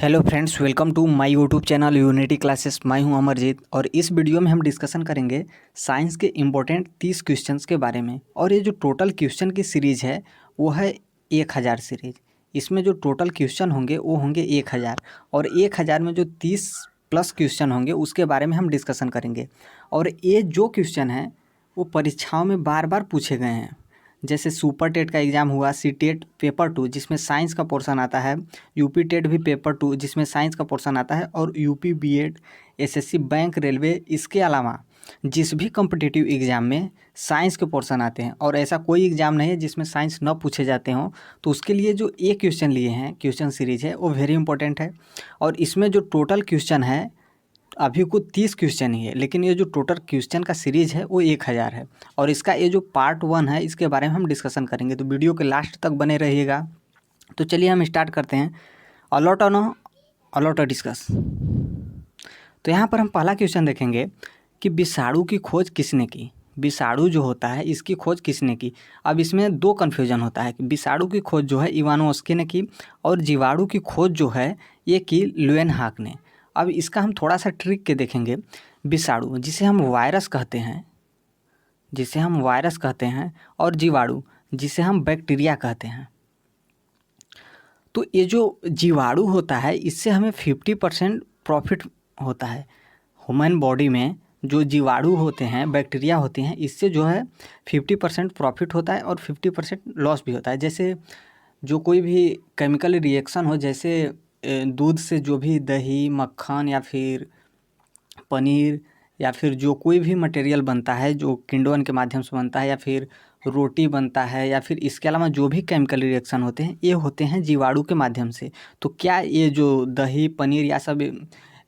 Hello friends, welcome to my YouTube channel unity classes. मैं हूं अमरजीत और इस वीडियो में हम डिस्कशन करेंगे साइंस के इम्पोर्टेंट 30 क्वेश्चंस के बारे में। और ये जो टोटल क्वेश्चन की सीरीज़ है वो है 1000 सीरीज। इसमें जो टोटल क्वेश्चन होंगे वो होंगे 1000 और 1000 में जो 30 प्लस क्वेश्चन होंगे उसके बारे में हम डिस्कशन करेंगे। और ये जो क्वेश्चन हैं वो परीक्षाओं में बार बार पूछे गए हैं। जैसे सुपर टेट का एग्ज़ाम हुआ, सी टेट पेपर 2 जिसमें साइंस का पोर्शन आता है, यूपी टेट भी पेपर 2 जिसमें साइंस का पोर्शन आता है, और UP BEd, SSC, bank, railway, इसके अलावा जिस भी कॉम्पिटिटिव एग्ज़ाम में साइंस के पोर्शन आते हैं और ऐसा कोई एग्ज़ाम नहीं है जिसमें साइंस न पूछे जाते हों, तो उसके लिए जो ये क्वेश्चन लिए हैं, क्वेश्चन सीरीज़ है, वो वेरी इंपॉर्टेंट है। और इसमें जो टोटल क्वेश्चन है अभी कुछ 30 क्वेश्चन ही है, लेकिन ये जो टोटल क्वेश्चन का सीरीज़ है वो 1000 है। और इसका ये जो पार्ट 1 है इसके बारे में हम डिस्कशन करेंगे, तो वीडियो के लास्ट तक बने रहिएगा। तो चलिए हम स्टार्ट करते हैं। A lot a lot discuss. तो यहाँ पर हम पहला क्वेश्चन देखेंगे कि विषाणु की खोज किसने की। विषाणु जो होता है इसकी खोज किसने की। अब इसमें दो कन्फ्यूजन होता है कि विषाणु की खोज जो है इवानोव्स्की ने की और जीवाणु की खोज जो है ये की ल्यूएनहाक ने। अब इसका हम थोड़ा सा ट्रिक के देखेंगे। विषाणु जिसे हम वायरस कहते हैं, और जीवाणु जिसे हम बैक्टीरिया कहते हैं। तो ये जो जीवाणु होता है इससे हमें 50% प्रॉफिट होता है। ह्यूमन बॉडी में जो जीवाणु होते हैं, बैक्टीरिया होते हैं, इससे जो है 50% प्रॉफिट होता है और 50% लॉस भी होता है। जैसे जो कोई भी केमिकल रिएक्शन हो, जैसे दूध से जो भी दही, मक्खन या फिर पनीर या फिर जो कोई भी मटेरियल बनता है जो किण्वन के माध्यम से बनता है, या फिर रोटी बनता है, या फिर इसके अलावा जो भी केमिकल रिएक्शन होते हैं ये होते हैं जीवाणु के माध्यम से। तो क्या ये जो दही, पनीर या सब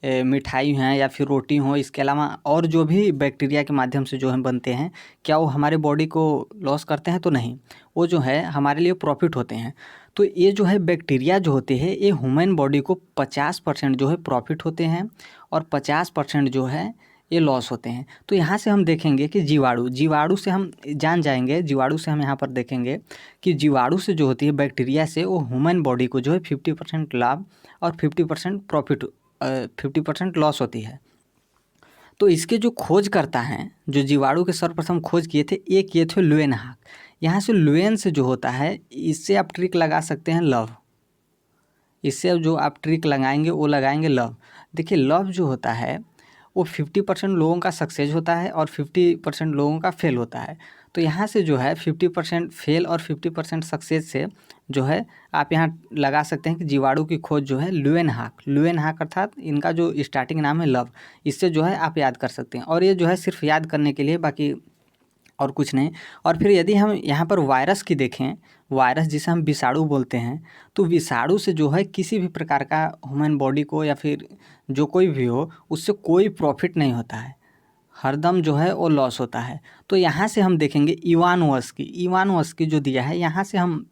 मिठाई हैं या फिर रोटी हो, इसके अलावा और जो भी बैक्टीरिया के माध्यम से जो हम बनते हैं, क्या वो हमारे बॉडी को लॉस करते हैं? तो नहीं, वो जो है हमारे लिए प्रॉफिट होते हैं। तो ये जो है बैक्टीरिया जो होते हैं ये ह्यूमन बॉडी को 50% जो है प्रॉफिट होते हैं और 50% जो है ये लॉस होते हैं। तो यहाँ से हम देखेंगे कि जीवाणु से हम जान जाएंगे, जीवाणु से हम यहाँ पर देखेंगे कि जीवाणु से जो होती है बैक्टीरिया से, वो ह्यूमन बॉडी को जो है 50% लाभ और 50% प्रॉफिट, 50% लॉस होती है। तो इसके जो खोज करता है, जो जीवाणु के सर्वप्रथम खोज किए थे, ये किए थे ल्यूएनहाक। यहाँ से ल्यूएन से जो होता है इससे आप ट्रिक लगा सकते हैं लव। इससे जो आप ट्रिक लगाएंगे वो लगाएंगे लव। देखिए लव जो होता है वो 50% लोगों का सक्सेस होता है और 50% लोगों का फेल होता है। तो यहाँ से जो है 50% फेल और 50% सक्सेस से जो है आप यहाँ लगा सकते हैं कि जीवाणु की खोज जो है ल्यूएनहाक अर्थात इनका जो स्टार्टिंग नाम है लव। इससे जो है आप याद कर सकते हैं, और ये जो है सिर्फ याद करने के लिए, बाकी और कुछ नहीं। और फिर यदि हम यहाँ पर वायरस की देखें, वायरस जिसे हम विषाणु बोलते हैं, तो विषाणु से जो है किसी भी प्रकार का ह्यूमन बॉडी को या फिर जो कोई भी हो उससे कोई प्रॉफिट नहीं होता है, हरदम जो है वो लॉस होता है। तो यहाँ से हम देखेंगे इवानोव्स्की जो दिया है, यहाँ से हम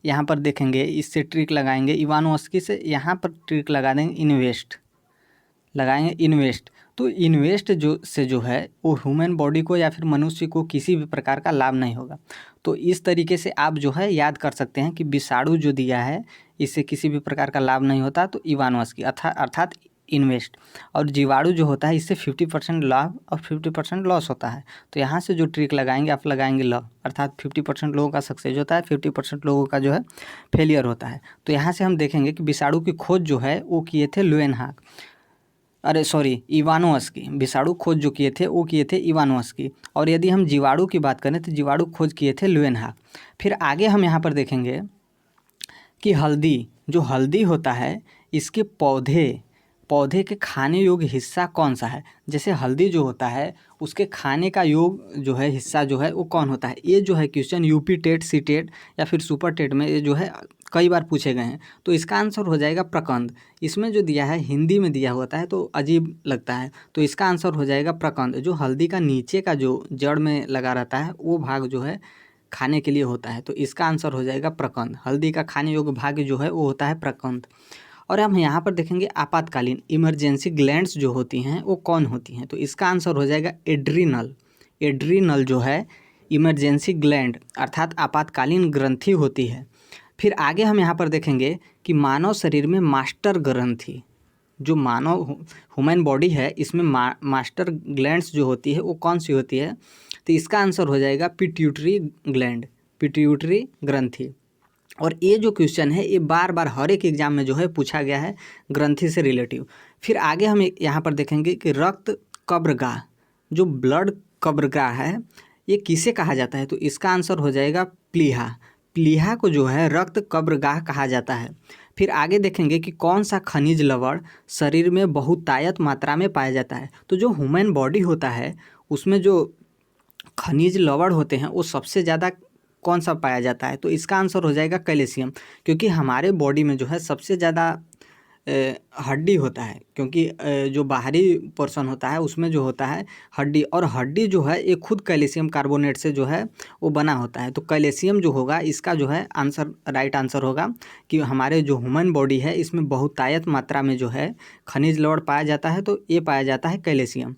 यहाँ पर देखेंगे, इससे ट्रिक लगाएंगे इवानोव्स्की से, यहाँ पर ट्रिक लगा देंगे इन्वेस्ट। तो इन्वेस्ट जो है वो ह्यूमन बॉडी को या फिर मनुष्य को किसी भी प्रकार का लाभ नहीं होगा। तो इस तरीके से आप जो है याद कर सकते हैं कि विषाणु जो दिया है इससे किसी भी प्रकार का लाभ नहीं होता, तो इवानोव्स्की अर्थात इन्वेस्ट। और जीवाणु जो होता है इससे 50% लाभ और 50% लॉस होता है। तो यहाँ से जो ट्रिक लगाएंगे आप लगाएंगे लव, अर्थात 50% लोगों का सक्सेस होता है, 50% लोगों का जो है फेलियर होता है। तो यहाँ से हम देखेंगे कि विषाणु की खोज जो है वो किए थे इवानोव्स्की। विषाणु खोज जो किए थे वो किए थे इवानोव्स्की। और यदि हम जीवाणु की बात करें तो जीवाणु खोज किए थे ल्यूएनहाक। फिर आगे हम यहाँ पर देखेंगे कि हल्दी होता है, इसके पौधे के खाने योग्य हिस्सा कौन सा है। जैसे हल्दी जो होता है उसके खाने का योग जो है हिस्सा जो है वो कौन होता है। ये जो है question UP TET, C TET या फिर सुपर टेट में ये जो है कई बार पूछे गए हैं। तो इसका आंसर हो जाएगा प्रकंद। इसमें जो दिया है हिंदी में दिया होता है तो अजीब लगता है, तो इसका आंसर हो जाएगा प्रकंद। जो हल्दी का नीचे का जो जड़ में लगा रहता है वो भाग जो है खाने के लिए होता है, तो इसका आंसर हो जाएगा प्रकंद। हल्दी का खाने योग्य भाग जो है वो होता है प्रकंद। और हम यहाँ पर देखेंगे आपातकालीन इमरजेंसी ग्लैंड्स जो होती हैं वो कौन होती हैं, तो इसका आंसर हो जाएगा एड्रीनल जो है इमरजेंसी ग्लैंड अर्थात आपातकालीन ग्रंथि होती है। फिर आगे हम यहाँ पर देखेंगे कि मानव शरीर में मास्टर ग्रंथि, जो मानव ह्यूमन बॉडी है इसमें मास्टर ग्लैंड्स जो होती है वो कौन सी होती है, तो इसका आंसर हो जाएगा पिट्यूटरी ग्लैंड, पिट्यूटरी ग्रंथि। और ये जो क्वेश्चन है ये बार बार हर एक एग्जाम में जो है पूछा गया है ग्रंथि से रिलेटिव। फिर आगे हम यहाँ पर देखेंगे कि रक्त कब्रगाह, जो ब्लड कब्रगाह है ये किसे कहा जाता है, तो इसका आंसर हो जाएगा प्लीहा। प्लीहा को जो है रक्त कब्रगाह कहा जाता है। फिर आगे देखेंगे कि कौन सा खनिज लवण शरीर में बहुतायत मात्रा में पाया जाता है, तो जो ह्यूमन बॉडी होता है उसमें जो खनिज लवण होते हैं वो सबसे ज़्यादा कौन सा पाया जाता है, तो इसका आंसर हो जाएगा कैल्शियम। क्योंकि हमारे बॉडी में जो है सबसे ज़्यादा हड्डी होता है, क्योंकि जो बाहरी पोर्शन होता है उसमें जो होता है हड्डी, और हड्डी जो है ये खुद कैल्शियम कार्बोनेट से जो है वो बना होता है। तो कैल्शियम जो होगा इसका जो है आंसर राइट आंसर होगा कि हमारे जो ह्यूमन बॉडी है इसमें बहुतायत मात्रा में जो है खनिज लवण पाया जाता है, तो ये पाया जाता है कैल्शियम।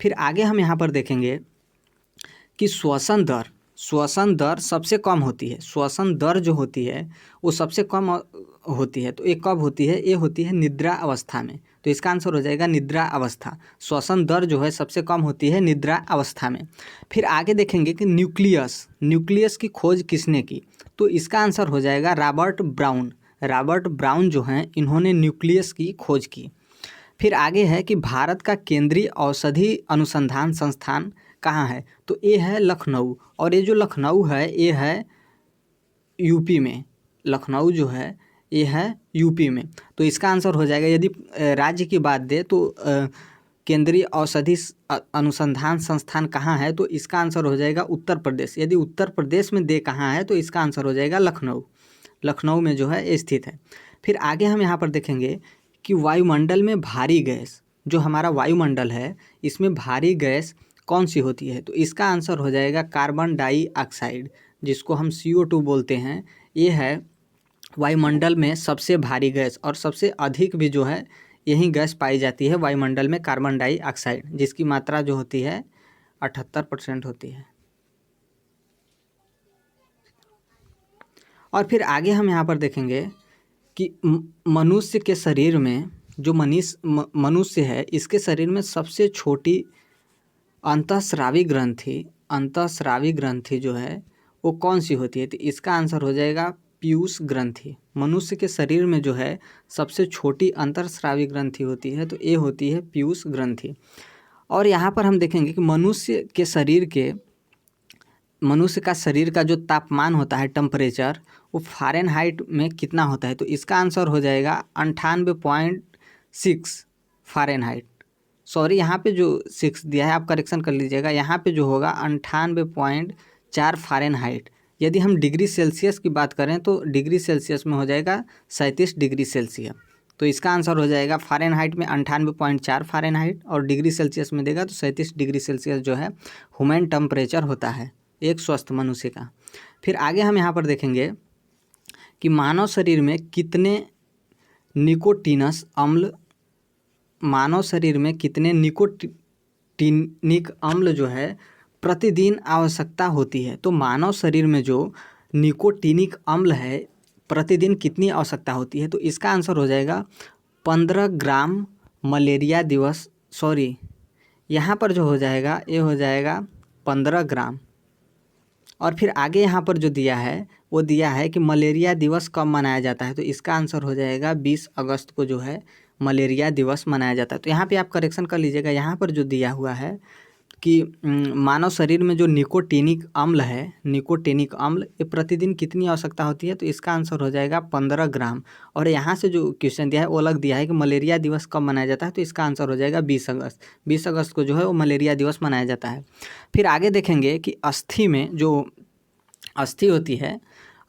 फिर आगे हम यहाँ पर देखेंगे कि श्वसन दर सबसे कम होती है, श्वसन दर जो होती है वो सबसे कम होती है, तो ये कब होती है, ये होती है निद्रा अवस्था में। तो इसका आंसर हो जाएगा निद्रा अवस्था। श्वसन दर जो है सबसे कम होती है निद्रा अवस्था में। फिर आगे देखेंगे कि न्यूक्लियस की खोज किसने की, तो इसका आंसर हो जाएगा रॉबर्ट ब्राउन। रॉबर्ट ब्राउन जो हैं इन्होंने न्यूक्लियस की खोज की। फिर आगे है कि भारत का केंद्रीय औषधि अनुसंधान संस्थान कहाँ है, तो ये है लखनऊ, और ये जो लखनऊ है ये है यूपी में। लखनऊ जो है ये है यूपी में। तो इसका आंसर हो जाएगा, यदि राज्य की बात दे तो केंद्रीय औषधि अनुसंधान संस्थान कहाँ है, तो इसका आंसर हो जाएगा उत्तर प्रदेश। यदि उत्तर प्रदेश में दे कहाँ है तो इसका आंसर हो जाएगा लखनऊ। लखनऊ में जो है ये स्थित है। फिर आगे हम यहाँ पर देखेंगे कि वायुमंडल में भारी गैस, जो हमारा वायुमंडल है इसमें भारी गैस कौन सी होती है, तो इसका आंसर हो जाएगा कार्बन डाइऑक्साइड, जिसको हम CO2 बोलते हैं। ये है वायुमंडल में सबसे भारी गैस, और सबसे अधिक भी जो है यही गैस पाई जाती है वायुमंडल में, कार्बन डाइऑक्साइड, जिसकी मात्रा जो होती है 78% होती है। और फिर आगे हम यहाँ पर देखेंगे कि मनुष्य के शरीर में जो मनुष्य है इसके शरीर में सबसे छोटी अंतःस्रावी ग्रंथि जो है वो कौन सी होती है, तो इसका आंसर हो जाएगा पीयूष ग्रंथि। मनुष्य के शरीर में जो है सबसे छोटी अंतःस्रावी ग्रंथि होती है, तो ये होती है पीयूष ग्रंथि। और यहाँ पर हम देखेंगे कि मनुष्य का शरीर का जो तापमान होता है टेम्परेचर, वो फ़ारेनहाइट में कितना होता है, तो इसका आंसर हो जाएगा 98.6 फ़ारेनहाइट। सॉरी, यहाँ पे जो 6 दिया है आप करेक्शन कर लीजिएगा, यहाँ पे जो होगा 98.4 फ़ारेनहाइट। यदि हम डिग्री सेल्सियस की बात करें तो डिग्री सेल्सियस में हो जाएगा 37 डिग्री सेल्सियस। तो इसका आंसर हो जाएगा फ़ारेनहाइट में 98.4 फ़ारेनहाइट, और डिग्री सेल्सियस में देगा तो 37 डिग्री सेल्सियस जो है ह्यूमन टेम्परेचर होता है एक स्वस्थ मनुष्य का। फिर आगे हम यहाँ पर देखेंगे कि मानव शरीर में कितने निकोटीनिक अम्ल जो है प्रतिदिन आवश्यकता होती है, तो मानव शरीर में जो निकोटीनिक अम्ल है प्रतिदिन कितनी आवश्यकता होती है, तो इसका आंसर हो जाएगा 15 ग्राम मलेरिया दिवस। सॉरी, यहाँ पर जो हो जाएगा ये हो जाएगा 15 ग्राम। और फिर आगे यहाँ पर जो दिया है वो दिया है कि मलेरिया दिवस कब मनाया जाता है, तो इसका आंसर हो जाएगा 20 अगस्त को जो है मलेरिया दिवस मनाया जाता है। तो यहाँ पे आप करेक्शन कर लीजिएगा, यहाँ पर जो दिया हुआ है कि मानव शरीर में जो निकोटीनिक अम्ल है, निकोटीनिक अम्ल ये प्रतिदिन कितनी आवश्यकता होती है, तो इसका आंसर हो जाएगा 15 ग्राम। और यहाँ से जो क्वेश्चन दिया है वो अलग दिया है कि मलेरिया दिवस कब मनाया जाता है, तो इसका आंसर हो जाएगा 20 अगस्त। 20 अगस्त को जो है वो मलेरिया दिवस मनाया जाता है। फिर आगे देखेंगे कि अस्थि में जो अस्थि होती है,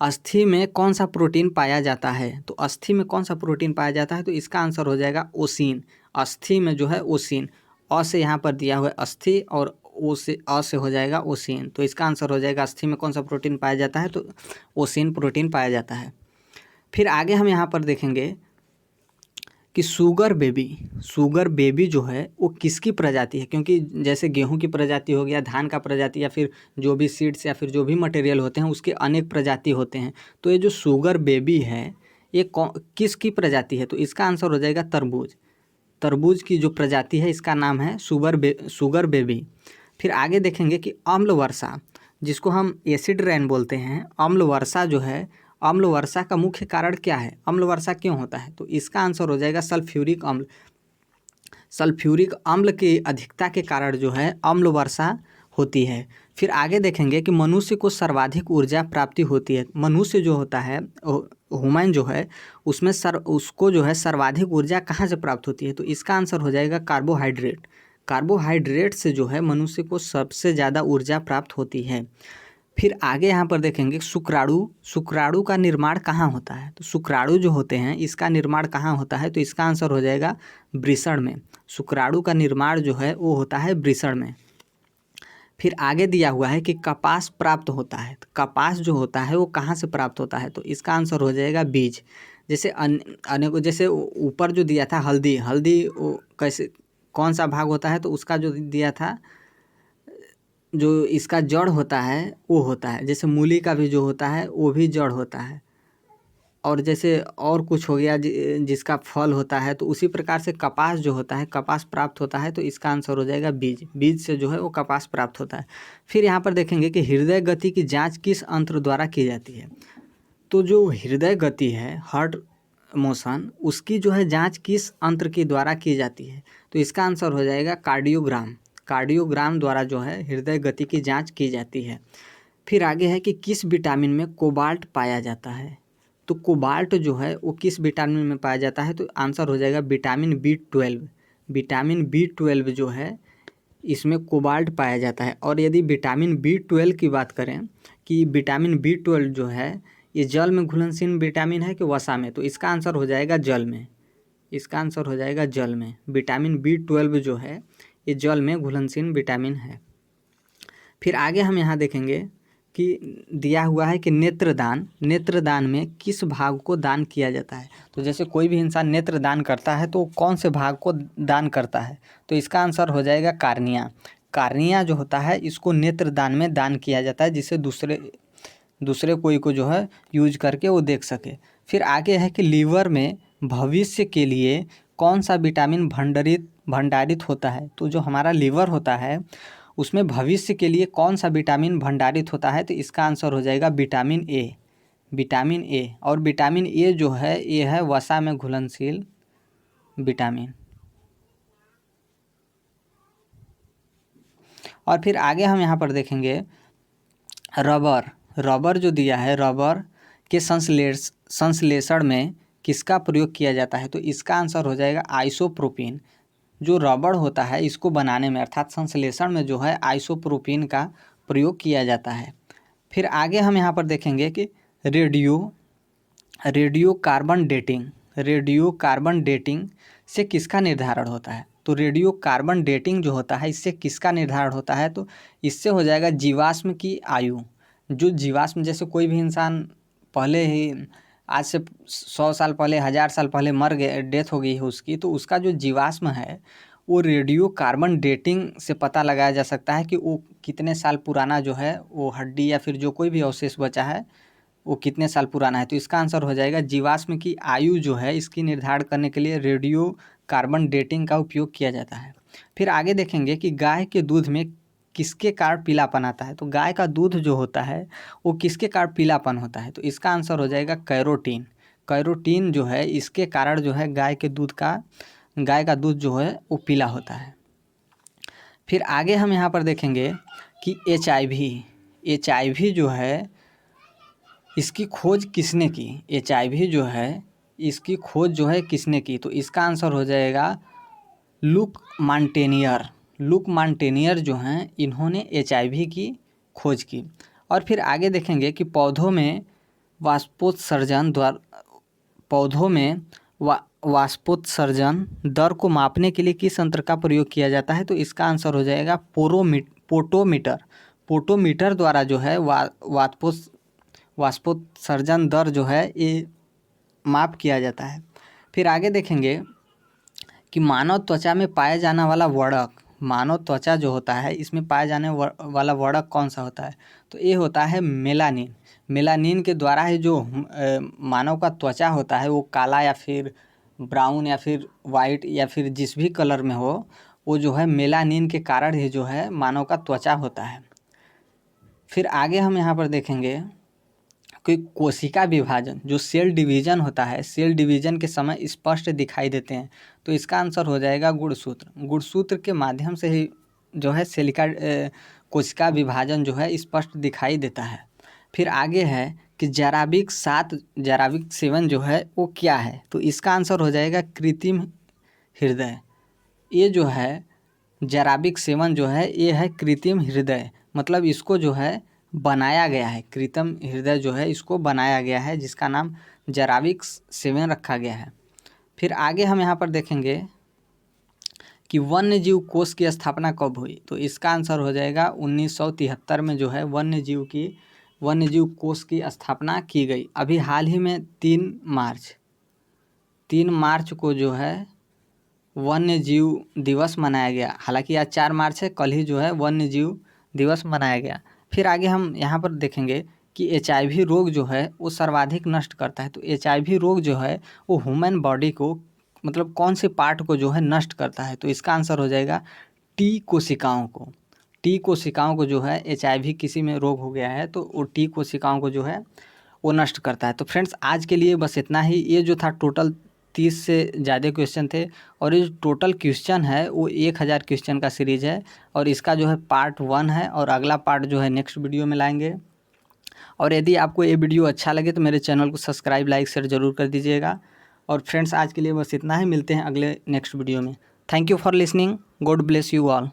अस्थि में कौन सा प्रोटीन पाया जाता है, तो अस्थि में कौन सा प्रोटीन पाया जाता है, तो इसका आंसर हो जाएगा ओसिन। अस्थि में जो है ओसिन, अ से यहाँ पर दिया हुआ है अस्थि और ओ से अ से हो जाएगा ओसिन। तो इसका आंसर हो जाएगा अस्थि में कौन सा प्रोटीन पाया जाता है, तो ओसिन प्रोटीन पाया जाता है। फिर आगे हम यहाँ पर देखेंगे कि शुगर बेबी जो है वो किसकी प्रजाति है, क्योंकि जैसे गेहूं की प्रजाति हो गया, धान का प्रजाति, या फिर जो भी सीड्स या फिर जो भी मटेरियल होते हैं उसके अनेक प्रजाति होते हैं। तो ये जो शुगर बेबी है ये किसकी प्रजाति है, तो इसका आंसर हो जाएगा तरबूज। तरबूज की जो प्रजाति है इसका नाम है शुगर बेबी। फिर आगे देखेंगे कि अम्ल वर्षा, जिसको हम एसिड रेन बोलते हैं, अम्ल वर्षा जो है, अम्ल वर्षा का मुख्य कारण क्या है, अम्ल वर्षा क्यों होता है, तो इसका आंसर हो जाएगा सल्फ्यूरिक अम्ल। सल्फ्यूरिक अम्ल की अधिकता के कारण जो है अम्ल वर्षा होती है। फिर आगे देखेंगे कि मनुष्य को सर्वाधिक ऊर्जा प्राप्ति होती है। मनुष्य जो होता है, ह्यूमन जो है, उसमें उसको जो है सर्वाधिक ऊर्जा कहाँ से प्राप्त होती है, तो इसका आंसर हो जाएगा कार्बोहाइड्रेट। कार्बोहाइड्रेट से जो है मनुष्य को सबसे ज़्यादा ऊर्जा प्राप्त होती है। फिर आगे यहाँ पर देखेंगे शुक्राणु का निर्माण कहाँ होता है, तो शुक्राणु जो होते हैं इसका निर्माण कहाँ होता है, तो इसका आंसर हो जाएगा वृषण में। शुक्राणु का निर्माण जो है वो होता है वृषण में। फिर आगे दिया हुआ है कि कपास प्राप्त होता है, तो कपास जो होता है वो कहाँ से प्राप्त होता है, तो इसका आंसर हो जाएगा बीज। जैसे अनेकों, जैसे ऊपर जो दिया था हल्दी वो कैसे, कौन सा भाग होता है, तो उसका जो दिया था, जो इसका जड़ होता है वो होता है। जैसे मूली का भी जो होता है वो भी जड़ होता है। और जैसे और कुछ हो गया जिसका फल होता है, तो उसी प्रकार से कपास जो होता है, कपास प्राप्त होता है, तो इसका आंसर हो जाएगा बीज। बीज से जो है वो कपास प्राप्त होता है। फिर यहाँ पर देखेंगे कि हृदय गति की जांच किस यंत्र द्वारा की जाती है, तो जो हृदय गति है, हार्ट मोशन, उसकी जो है जांच किस यंत्र के द्वारा की जाती है, तो इसका आंसर हो जाएगा कार्डियोग्राम। कार्डियोग्राम द्वारा जो है हृदय गति की जांच की जाती है। फिर आगे है कि किस विटामिन में कोबाल्ट पाया जाता है, तो कोबाल्ट जो है वो किस विटामिन में पाया जाता है, तो आंसर हो जाएगा विटामिन B12। विटामिन B12 जो है इसमें कोबाल्ट पाया जाता है। और यदि विटामिन B12 की बात करें कि विटामिन B12 जो है ये जल में घुलनशील विटामिन है कि वसा में, तो इसका आंसर हो जाएगा जल में। इसका आंसर हो जाएगा जल में। विटामिन B12 जो है ये जल में घुलनशील विटामिन है। फिर आगे हम यहाँ देखेंगे कि दिया हुआ है कि नेत्रदान में किस भाग को दान किया जाता है, तो जैसे कोई भी इंसान नेत्र दान करता है तो कौन से भाग को दान करता है, तो इसका आंसर हो जाएगा कार्निया। कार्निया जो होता है इसको नेत्रदान में दान किया जाता है, जिससे दूसरे कोई को जो है यूज करके वो देख सके। फिर आगे है कि लीवर में भविष्य के लिए कौन सा विटामिन भंडारित होता है, तो जो हमारा लीवर होता है उसमें भविष्य के लिए कौन सा विटामिन भंडारित होता है, तो इसका आंसर हो जाएगा विटामिन ए। विटामिन ए, और विटामिन ए जो है ये है वसा में घुलनशील विटामिन। और फिर आगे हम यहाँ पर देखेंगे रबर जो दिया है, रबर के संश्लेषण में किसका प्रयोग किया जाता है, तो इसका आंसर हो जाएगा आइसोप्रोपिन। जो रबड़ होता है इसको बनाने में अर्थात संश्लेषण में जो है आइसोप्रोपिन का प्रयोग किया जाता है। फिर आगे हम यहाँ पर देखेंगे कि रेडियो कार्बन डेटिंग से किसका निर्धारण होता है, तो रेडियो कार्बन डेटिंग जो होता है इससे किसका निर्धारण होता है, तो इससे हो जाएगा जीवाश्म की आयु। जो जीवाश्म, जैसे कोई भी इंसान पहले ही आज से 100 साल पहले, 1000 साल पहले मर गए, डेथ हो गई है उसकी, तो उसका जो जीवाश्म है वो रेडियो कार्बन डेटिंग से पता लगाया जा सकता है कि वो कितने साल पुराना जो है वो हड्डी या फिर जो कोई भी अवशेष बचा है वो कितने साल पुराना है, तो इसका आंसर हो जाएगा जीवाश्म की आयु जो है इसकी निर्धारण करने के लिए रेडियो कार्बन डेटिंग का उपयोग किया जाता है। फिर आगे देखेंगे कि गाय के दूध में किसके कारण पीलापन आता है, तो गाय का दूध जो होता है वो किसके कारण पीलापन होता है, तो इसका आंसर हो जाएगा कैरोटीन। कैरोटीन जो है इसके कारण जो है गाय का दूध जो है वो पीला होता है। फिर आगे हम यहाँ पर देखेंगे कि HIV जो है इसकी खोज किसने की, HIV जो है इसकी खोज जो है किसने की, तो इसका आंसर हो जाएगा लुक मांटेनियर जो हैं इन्होंने HIV की खोज की। और फिर आगे देखेंगे कि पौधों में वाष्पोत्सर्जन दर को मापने के लिए किस यंत्र का प्रयोग किया जाता है, तो इसका आंसर हो जाएगा पोटोमीटर द्वारा जो है वाष्पोत्सर्जन दर जो है ये माप किया जाता है। फिर आगे देखेंगे कि मानव त्वचा में पाया जाने वाला वर्णक, मानव त्वचा जो होता है इसमें पाया जाने वाला वर्णक कौन सा होता है? तो ये होता है मेलानिन। मेलानिन के द्वारा ही जो मानव का त्वचा होता है वो काला या फिर ब्राउन या फिर वाइट या फिर जिस भी कलर में हो, वो जो है मेलानिन के कारण ही जो है मानव का त्वचा होता है। फिर आगे हम यहाँ पर देखेंगे कि कोशिका विभाजन, जो सेल डिवीजन होता है, सेल डिवीजन के समय स्पष्ट दिखाई देते हैं। तो इसका आंसर हो जाएगा गुणसूत्र। गुणसूत्र के माध्यम से ही जो है कोशिका विभाजन जो है स्पष्ट दिखाई देता है। फिर आगे है कि जराविक 7 जराविक 7 जो है वो क्या है? तो इसका आंसर हो जाएगा कृत्रिम हृदय। ये जो है जराविक 7 जो है ये है कृत्रिम हृदय, मतलब इसको जो है बनाया गया है, कृत्रिम हृदय जो है इसको बनाया गया है, जिसका नाम जराविक 7 रखा गया है। फिर आगे हम यहाँ पर देखेंगे कि वन्यजीव कोष की स्थापना कब हुई? तो इसका आंसर हो जाएगा 1973 में जो है वन्यजीव कोष की स्थापना की गई। अभी हाल ही में 3 मार्च को जो है वन्य जीव दिवस मनाया गया। हालांकि आज 4 मार्च है, कल ही जो है वन्य जीव दिवस मनाया गया। फिर आगे हम यहाँ पर देखेंगे कि HIV रोग जो है वो सर्वाधिक नष्ट करता है। तो HIV रोग जो है वो ह्यूमन बॉडी को, मतलब कौन से पार्ट को जो है नष्ट करता है? तो इसका आंसर हो जाएगा T कोशिकाओं को। T कोशिकाओं को जो है HIV किसी में रोग हो गया है तो वो T कोशिकाओं को जो है वो नष्ट करता है। तो फ्रेंड्स आज के लिए बस इतना ही। ये जो था टोटल 30 से ज़्यादा क्वेश्चन थे और ये टोटल क्वेश्चन है वो 1000 क्वेश्चन का सीरीज़ है और इसका जो है पार्ट 1 है और अगला पार्ट जो है नेक्स्ट वीडियो में लाएंगे। और यदि आपको ये वीडियो अच्छा लगे तो मेरे चैनल को सब्सक्राइब, लाइक, शेयर ज़रूर कर दीजिएगा। और फ्रेंड्स आज के लिए बस इतना ही, मिलते हैं अगले नेक्स्ट वीडियो में। Thank you for listening, God bless you all.